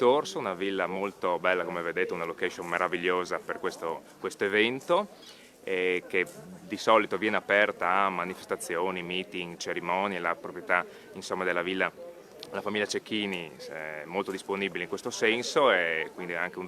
Torso, una villa molto bella, come vedete, una location meravigliosa per questo evento, che di solito viene aperta a manifestazioni, meeting, cerimonie. La proprietà, insomma, della villa, la famiglia Cecchini, è molto disponibile in questo senso, e quindi anche un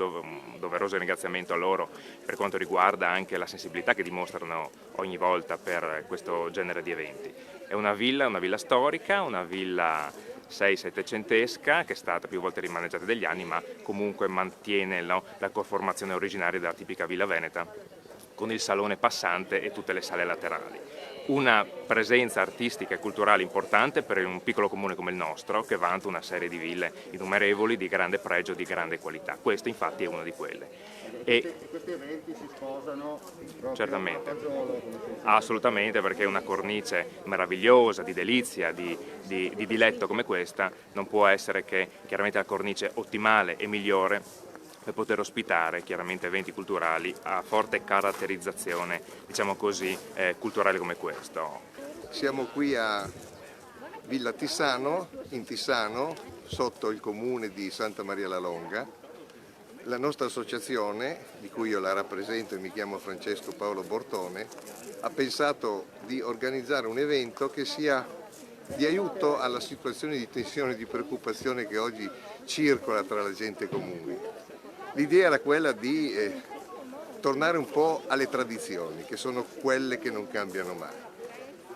doveroso ringraziamento a loro per quanto riguarda anche la sensibilità che dimostrano ogni volta per questo genere di eventi. È una villa storica, una villa 6-700esca, che è stata più volte rimaneggiata degli anni, ma comunque mantiene, no, la conformazione originaria della tipica villa veneta, con il salone passante e tutte le sale laterali. Una presenza artistica e culturale importante per un piccolo comune come il nostro, che vanta una serie di ville innumerevoli di grande pregio, di grande qualità. Questo infatti è una di quelle. Questi eventi si sposano proprio Certamente, a Fagiolo, come si dice. assolutamente, perché una cornice meravigliosa, di delizia, di diletto come questa non può essere che chiaramente la cornice ottimale e migliore per poter ospitare chiaramente eventi culturali a forte caratterizzazione, diciamo così, culturale come questo. Siamo qui a Villa Tissano, in Tissano, sotto il comune di Santa Maria la Longa. La nostra associazione, di cui io la rappresento e mi chiamo Francesco Paolo Bortone, ha pensato di organizzare un evento che sia di aiuto alla situazione di tensione e di preoccupazione che oggi circola tra la gente comune. L'idea era quella di tornare un po' alle tradizioni, che sono quelle che non cambiano mai.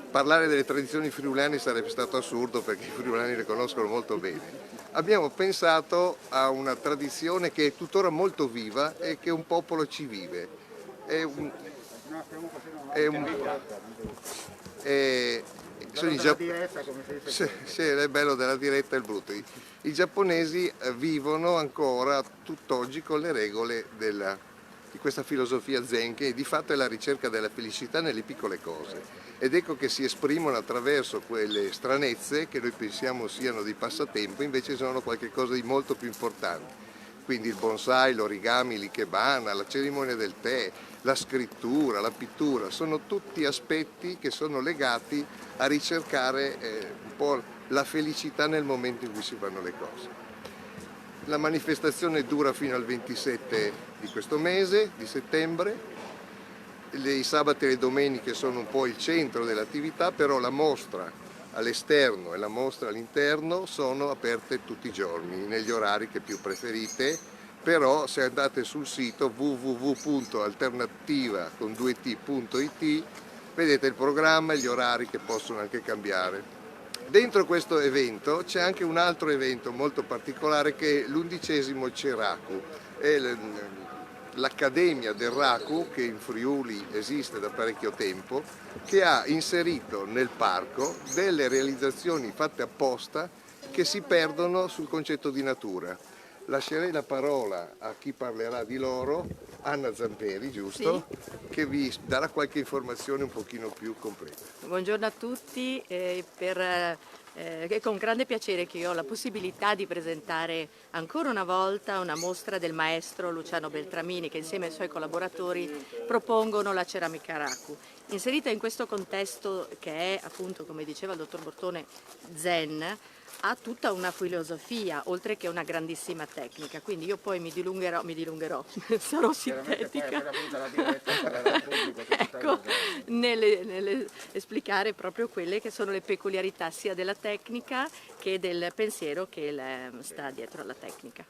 Parlare delle tradizioni friulane sarebbe stato assurdo, perché i friulani le conoscono molto bene. Abbiamo pensato a una tradizione che è tuttora molto viva e che un popolo ci vive. Sì, è bello della diretta e il brutto. I giapponesi vivono ancora tutt'oggi con le regole di questa filosofia zen, che di fatto è la ricerca della felicità nelle piccole cose. Ed ecco che si esprimono attraverso quelle stranezze che noi pensiamo siano dei passatempo, invece sono qualcosa di molto più importante. Quindi il bonsai, l'origami, l'ikebana, la cerimonia del tè, la scrittura, la pittura, sono tutti aspetti che sono legati a ricercare un po' la felicità nel momento in cui si fanno le cose. La manifestazione dura fino al 27 di questo mese, di settembre. I sabati e le domeniche sono un po' il centro dell'attività, però la mostra all'esterno e la mostra all'interno sono aperte tutti i giorni, negli orari che più preferite, però se andate sul sito www.alternativa.it vedete il programma e gli orari che possono anche cambiare. Dentro questo evento c'è anche un altro evento molto particolare, che è l'11° Ceraku, è l'Accademia del Raku, che in Friuli esiste da parecchio tempo, che ha inserito nel parco delle realizzazioni fatte apposta che si perdono sul concetto di natura. Lascerei la parola a chi parlerà di loro, Anna Zamperi, giusto? Sì. Che vi darà qualche informazione un pochino più completa. Buongiorno a tutti, è con grande piacere che io ho la possibilità di presentare ancora una volta una mostra del maestro Luciano Beltramini, che insieme ai suoi collaboratori propongono la ceramica Raku. Inserita in questo contesto che è, appunto, come diceva il dottor Bortone, zen, ha tutta una filosofia, oltre che una grandissima tecnica, quindi io poi mi dilungherò, sarò sintetica, ecco, nell'esplicare proprio quelle che sono le peculiarità sia della tecnica che del pensiero che sta dietro alla tecnica.